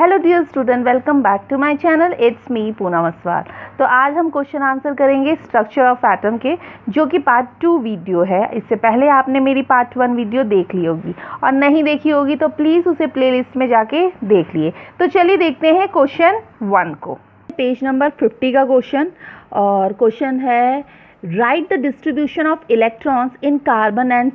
Hello dear student, welcome back to my channel. It's me Poonam Aswal. तो आज हम question answer करेंगे स्ट्रक्चर ऑफ एटम के, जो कि पार्ट 2 वीडियो है। इससे पहले आपने मेरी पार्ट 1 वीडियो देख ली होगी, और नहीं देखी होगी तो प्लीज़ उसे प्लेलिस्ट में जाके देख लिए। तो चलिए देखते हैं क्वेश्चन 1 को। पेज नंबर 50 का क्वेश्चन, और क्वेश्चन है right the distribution of electrons in carbon and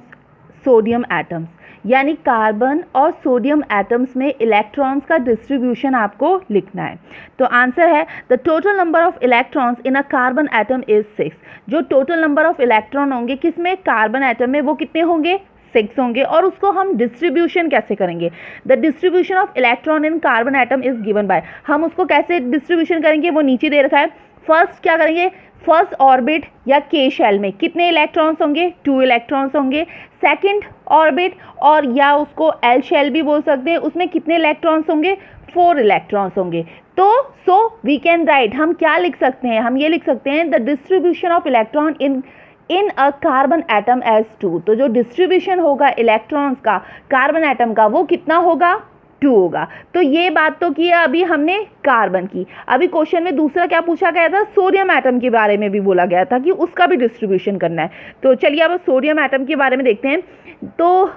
sodium atoms. यानी कार्बन और सोडियम एटम्स में इलेक्ट्रॉन्स का डिस्ट्रीब्यूशन आपको लिखना है। तो आंसर है the total number of electrons in a carbon atom is 6। जो टोटल नंबर ऑफ इलेक्ट्रॉन होंगे किसमें, कार्बन एटम में, वो कितने होंगे, 6 होंगे। और उसको हम डिस्ट्रीब्यूशन कैसे करेंगे, the distribution of electron in carbon atom is given by. हम उसको कैसे डिस्ट्रीब्यूशन करेंगे वो नीचे दे रखा है। फर्स्ट क्या करेंगे, फर्स्ट ऑर्बिट या के शेल में कितने इलेक्ट्रॉन्स होंगे, 2 इलेक्ट्रॉन्स होंगे। सेकंड ऑर्बिट और या उसको एल शेल भी बोल सकते हैं, उसमें कितने इलेक्ट्रॉन्स होंगे, 4 इलेक्ट्रॉन्स होंगे। तो सो वी कैन राइट, हम क्या लिख सकते हैं, हम ये लिख सकते हैं the distribution of electron in a carbon atom as 2। तो जो डिस्ट्रीब्यूशन होगा इलेक्ट्रॉन्स का कार्बन एटम का, वो कितना होगा, 2 होगा। तो ये बात तो की है अभी हमने कार्बन की। अभी क्वेश्चन में दूसरा क्या पूछा गया था, सोडियम एटम के बारे में भी बोला गया था कि उसका भी डिस्ट्रीब्यूशन करना है। तो चलिए अब सोडियम एटम के बारे में देखते हैं। तो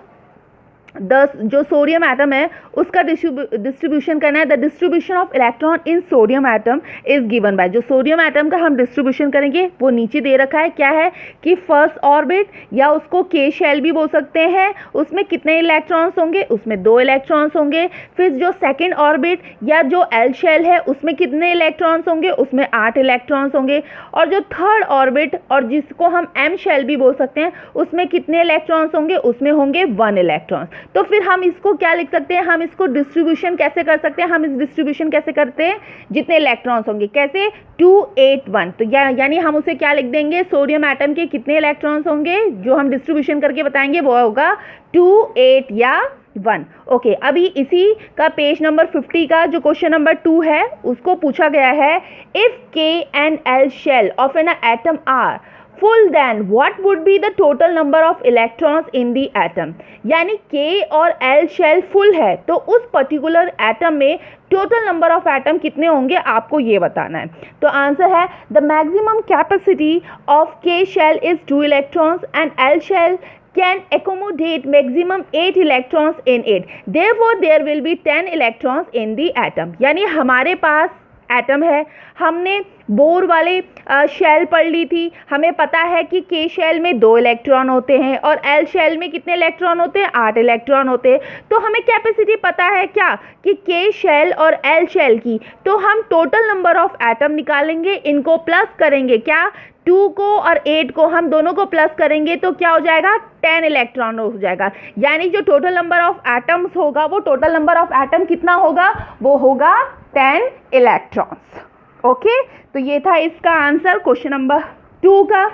जो सोडियम एटम है उसका डिस्ट्रीब्यूशन करना है। The distribution of electron in sodium atom is given by. जो सोडियम एटम का हम डिस्ट्रीब्यूशन करेंगे वो नीचे दे रखा है। क्या है कि फर्स्ट ऑर्बिट या उसको के शेल भी बोल सकते हैं, उसमें कितने इलेक्ट्रॉन्स होंगे, उसमें 2 इलेक्ट्रॉन्स होंगे। फिर जो सेकेंड ऑर्बिट या जो एल शेल है उसमें कितने इलेक्ट्रॉन्स होंगे, उसमें 8 इलेक्ट्रॉन्स होंगे। और जो थर्ड ऑर्बिट और जिसको हम एम शेल भी बोल सकते हैं, उसमें कितने इलेक्ट्रॉन्स होंगे, उसमें होंगे 1 इलेक्ट्रॉन। तो फिर हम इसको क्या लिख सकते हैं, हम इसको डिस्ट्रीब्यूशन कैसे कर सकते हैं, हम इस डिस्ट्रीब्यूशन कैसे करते हैं, जितने इलेक्ट्रॉन्स होंगे, कैसे 2 8 1। तो यानी हम उसे क्या लिख देंगे, सोडियम एटम के कितने इलेक्ट्रॉन्स होंगे जो हम डिस्ट्रीब्यूशन करके बताएंगे, वो होगा 2 8 या 1। ओके, अभी इसी का पेज नंबर 50 का जो क्वेश्चन नंबर 2 है उसको पूछा गया है if K and L shell of an atom are full, then what would be the total number of electrons in the atom। यानी K और L शेल फुल है तो उस पर्टिकुलर एटम में टोटल नंबर ऑफ एटम कितने होंगे आपको ये बताना है। तो आंसर है the maximum capacity of K shell is 2 electrons and L shell can accommodate maximum 8 electrons in it, therefore there will be 10 electrons in the atom। यानी हमारे पास एटम है, हमने बोर वाले शेल पढ़ ली थी, हमें पता है कि के शेल में 2 इलेक्ट्रॉन होते हैं और एल शेल में कितने इलेक्ट्रॉन होते हैं, 8 इलेक्ट्रॉन होते हैं। तो हमें कैपेसिटी पता है क्या कि के शेल और एल शेल की। तो हम टोटल नंबर ऑफ एटम निकालेंगे, इनको प्लस करेंगे, क्या 2 को और 8 को हम दोनों को प्लस करेंगे तो क्या हो जाएगा, 10 इलेक्ट्रॉन हो जाएगा। यानी जो टोटल नंबर ऑफ एटम्स होगा वो टोटल नंबर ऑफ एटम कितना होगा, वो होगा 10 इलेक्ट्रॉन्स। ओके, तो ये था इसका आंसर क्वेश्चन नंबर 2 का।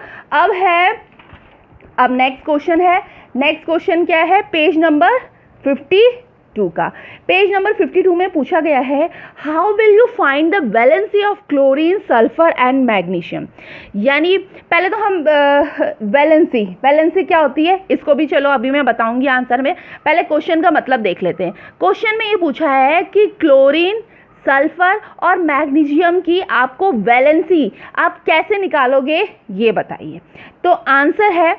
अब नेक्स्ट क्वेश्चन है। नेक्स्ट क्वेश्चन क्या है, पेज नंबर 52 का। पेज नंबर 52 में पूछा गया है how will you find the valency of chlorine, sulphur and magnesium. यानी पहले तो हम वैलेंसी क्या होती है इसको भी चलो अभी मैं बताऊंगी आंसर में। पहले क्वेश्चन का मतलब देख लेते हैं। क्वेश्चन में ये पूछा है कि क्लोरीन, सल्फर और मैग्नीशियम की आपको वैलेंसी आप कैसे निकालोगे ये बताइए। तो आंसर है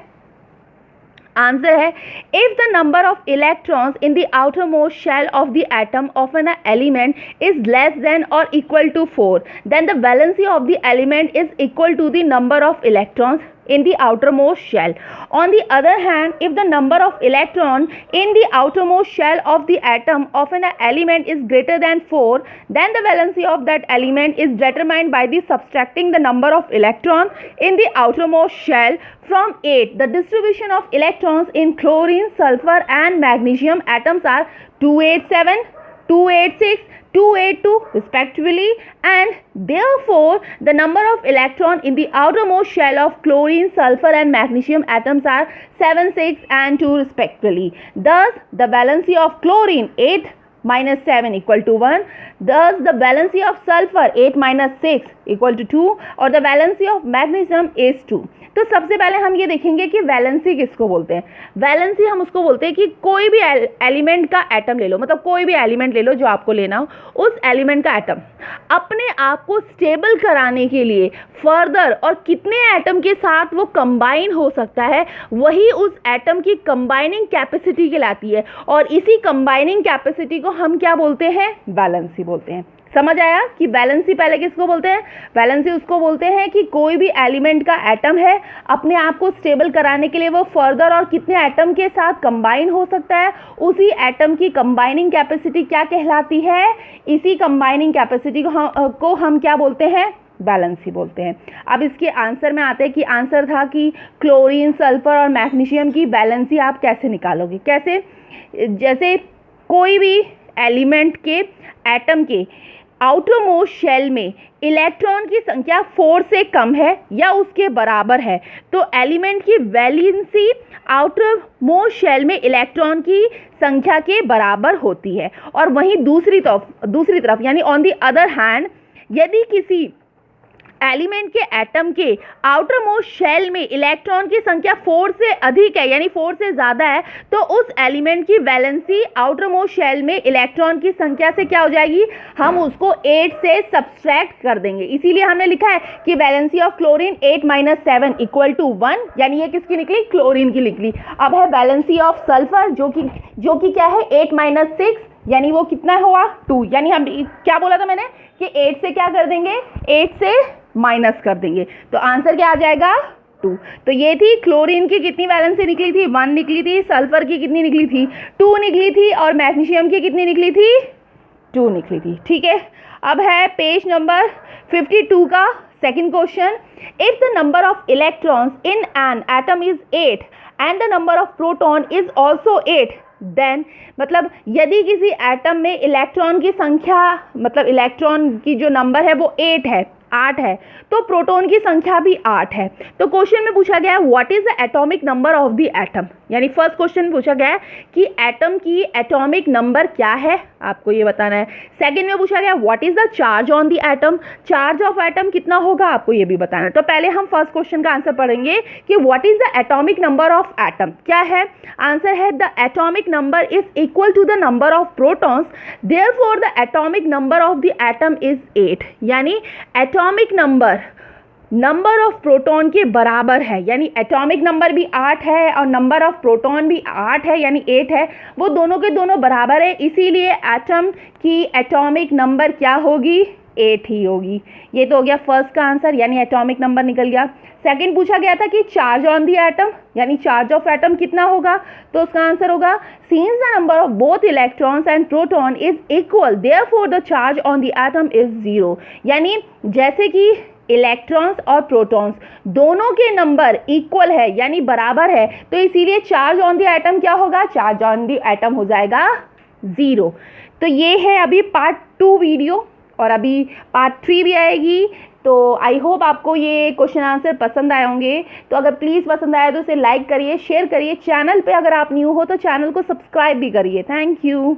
if the number of electrons in the outermost shell of the atom of an element is less than or equal to 4, then the valency of the element is equal to the number of electrons in the outermost shell। On the other hand, if the number of electron in the outermost shell of the atom of an element is greater than 4, then the valency of that element is determined by the subtracting the number of electron in the outermost shell from 8। The distribution of electrons in chlorine, sulfur and magnesium atoms are 287, 286, 282 respectively, and therefore the number of electron in the outermost shell of chlorine, sulfur and magnesium atoms are 7, 6 and 2 respectively। Thus the valency of chlorine 8 minus 7 equal to 1. Thus the valency of sulfur 8 minus 6 equal to 2 और the valency of magnesium is 2. तो सबसे पहले हम ये देखेंगे कि valency किसको बोलते हैं। वैलेंसी हम उसको बोलते हैं कि कोई भी एलिमेंट का एटम ले लो, मतलब कोई भी एलिमेंट ले लो जो आपको लेना हो, उस एलिमेंट का एटम अपने आप को स्टेबल कराने के लिए फर्दर और कितने एटम के साथ वो कंबाइन हो सकता है, वही उस एटम की कंबाइनिंग कैपेसिटी कहलाती है। और इसी कंबाइनिंग कैपेसिटी को हम क्या बोलते हैं? वैलेंसी बोलते हैं। समझ आया कि वैलेंसी पहले किसको बोलते हैं? वैलेंसी उसको बोलते हैं कि कोई भी एलिमेंट का एटम है, अपने आप को स्टेबल कराने के लिए वो फर्दर और कितने एटम के साथ कंबाइन हो सकता है, उसी एटम की कंबाइनिंग कैपेसिटी क्या कहलाती है? इसी कंबाइनिंग कैपेसिटी को हम क्या बोलते हैं? वैलेंसी बोलते हैं। अब इसके आंसर में आते हैं कि आंसर था कि क्लोरीन, सल्फर और मैग्नीशियम की वैलेंसी आप कैसे निकालोगे। कैसे? जैसे कोई भी एलिमेंट के एटम के आउटर मोस्ट शेल में इलेक्ट्रॉन की संख्या 4 से कम है या उसके बराबर है, तो एलिमेंट की वैलेंसी आउटर मोस्ट शेल में इलेक्ट्रॉन की संख्या के बराबर होती है। और वहीं दूसरी तरफ यानी ऑन द अदर हैंड, यदि किसी एलिमेंट के एटम के आउटर मोस्ट शेल में इलेक्ट्रॉन की संख्या 4 से अधिक है यानी 4 से ज़्यादा है, तो उस एलिमेंट की वैलेंसी आउटर मोस्ट शेल में इलेक्ट्रॉन की संख्या से क्या हो जाएगी? हम उसको 8 से सब्सट्रैक्ट कर देंगे। इसीलिए हमने लिखा है कि valency of chlorine 8 minus 7 equal to 1, यानी ये किसकी निकली? क्लोरीन की निकली। अब है वैलेंसी ऑफ सल्फर जो कि क्या है? 8 माइनस 6, यानी वो कितना हुआ? 2। यानी हम क्या बोला था मैंने कि 8 से क्या कर देंगे? 8 से माइनस कर देंगे, तो आंसर क्या आ जाएगा? 2। तो ये थी क्लोरीन की कितनी वैलेंसी निकली थी? 1 निकली थी। सल्फर की कितनी निकली थी? 2 निकली थी। और मैग्नीशियम की कितनी निकली थी? 2 निकली थी। ठीक है, अब है पेज नंबर 52 का second question. If the number of electrons in an atom is 8 and the number of proton is also 8, then मतलब यदि किसी एटम में इलेक्ट्रॉन की संख्या, मतलब इलेक्ट्रॉन की जो नंबर है वो 8 है, तो प्रोटॉन की संख्या भी 8 है। तो क्वेश्चन में पूछा गया है what is the atomic number of the atom, यानी फर्स्ट क्वेश्चन में पूछा गया है कि एटम की एटॉमिक नंबर क्या है, आपको ये बताना है। सेकंड में पूछा गया what is the charge on the atom, charge of atom कितना होगा, आपको ये भी बताना है। तो पहले हम फर्स्ट क्वेश्चन का आंसर पढ़ेंगे कि what is the atomic number of atom. क्या है आंसर? है the atomic number is equal to the number of protons, therefore the atomic number of the atom is 8, यानी एटॉमिक नंबर ऑफ प्रोटॉन के बराबर है, यानी एटॉमिक नंबर भी 8 है और नंबर ऑफ प्रोटॉन भी 8 है यानी 8 है, वो दोनों के दोनों बराबर है, इसीलिए एटम की एटॉमिक नंबर क्या होगी? 8 ही होगी। ये तो हो गया फर्स्ट का आंसर, यानी एटॉमिक नंबर निकल गया। सेकंड पूछा गया था कि चार्ज ऑन द एटम, यानी चार्ज ऑफ एटम कितना होगा, तो उसका आंसर होगा since the number of both electrons and proton is equal therefore the charge on the atom is 0, यानी जैसे कि इलेक्ट्रॉन्स और प्रोटॉन्स दोनों के नंबर इक्वल है यानी बराबर है, तो इसीलिए चार्ज ऑन द एटम क्या होगा? चार्ज ऑन द एटम हो जाएगा 0। तो ये है अभी पार्ट 2 वीडियो, और अभी पार्ट 3 भी आएगी। तो आई होप आपको ये क्वेश्चन आंसर पसंद आए होंगे। तो अगर प्लीज़ पसंद आए तो इसे लाइक करिए, शेयर करिए। चैनल पे अगर आप न्यू हो तो चैनल को सब्सक्राइब भी करिए। Thank you.